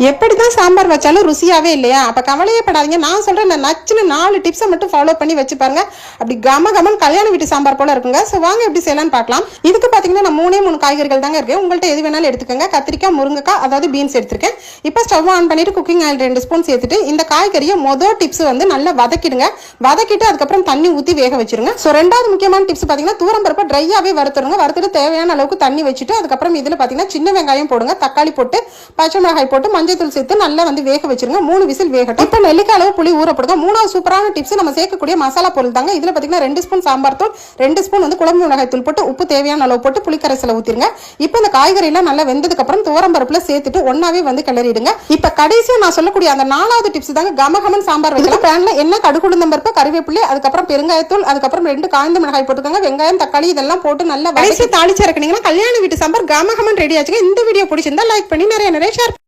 எப்படி தான் சாம்பார் வச்சாலும் ருசியாவே இல்லையா? அப்ப கவலையே படாதீங்க. நான் சொல்றேன், நச்சுன்னு 4 டிப்ஸை மட்டும் ஃபாலோ பண்ணி வச்சு பாருங்க. அப்படி கம கல்யாண வீட்டு சாம்பார் போல இருக்குங்க. ஸோ வாங்க எப்படி செய்யலாம்னு பார்க்கலாம். இதுக்கு பாத்தீங்கன்னா நான் 3 காய்கறிகள் தாங்க இருக்கு. உங்கள்ட்ட எது வேணாலும் எடுத்துக்கோங்க. கத்திரிக்காய், முருங்கைக்காய், அதாவது பீன்ஸ் எடுத்திருக்கேன். இப்போ ஸ்டவ் ஆன் பண்ணிட்டு குக்கிங் ஆயில் 2 ஸ்பூன் சேர்த்துட்டு இந்த காய்கறியை மொதல் டிப்ஸ் வந்து நல்லா வதக்கிடுங்க. வதக்கிட்டு அதுக்கப்புறம் தண்ணி ஊற்றி வேக வச்சிருங்க. ஸோ 2வது முக்கியமான டிப்ஸ் பாத்தீங்கன்னா தூரம் பருப்பை ட்ரையாவே வறுத்துருங்க. வறுத்துட்டு தேவையான அளவுக்கு தண்ணி வச்சுட்டு அதுக்கப்புறம் இதுல பாத்தீங்கன்னா சின்ன வெங்காயம் போடுங்க, தக்காளி போட்டு பச்சை மிளகாய் போட்டு மஞ்சள் சேர்த்து நல்லா வந்து வேக வச்சிருங்க. 3 விசில் வேகட்டும். இப்போ நெல்லிக்காய் அளவு புளி ஊற போடுங்க. 3வது சூப்பரான டிப்ஸ் நம்ம சேர்க்கக்கூடிய மசாலா பொருள் தாங்க. இதுல பாத்தீங்கன்னா 2 ஸ்பூன் சாம்பார் தூள், 2 ஸ்பூன் வந்து குழம்பு மிளகாய் தூள் போட்டு உப்பு தேவையான அளவு போட்டு புளிக்கரைசல ஊத்திருங்க. இப்போ இந்த காய்கறி எல்லாம் நல்லா வெந்ததுக்கு அப்புறம் துவரம் பருப்புல சேர்த்துட்டு ஒன்னாவே வந்து கிளறிடுங்க. இப்போ கடைசியா நான் சொல்லக்கூடிய அந்த 4வது டிப்ஸ் தாங்க கமகமன் சாம்பார் வைக்கலாம். பேன்ல என்ன கடுகு உளுந்தம் பருப்பு, கறிவேப்பிலை, அதுக்கப்புறம் பெருங்காயத்தூள், அதுக்கப்புறம் 2 காய்ந்த மிளகாய் போட்டுக்கோங்க. வெங்காயம், தக்காளி இதெல்லாம் போட்டு நல்லா வதக்கி தாளிச்சு இறக்குனீங்கன்னா கல்யாண வீட்டு சாம்பார் கமகமன் ரெடி ஆச்சுங்க. இந்த வீடியோ பிடிச்சிருந்தா லைக் பண்ணி நிறைய ஷேர்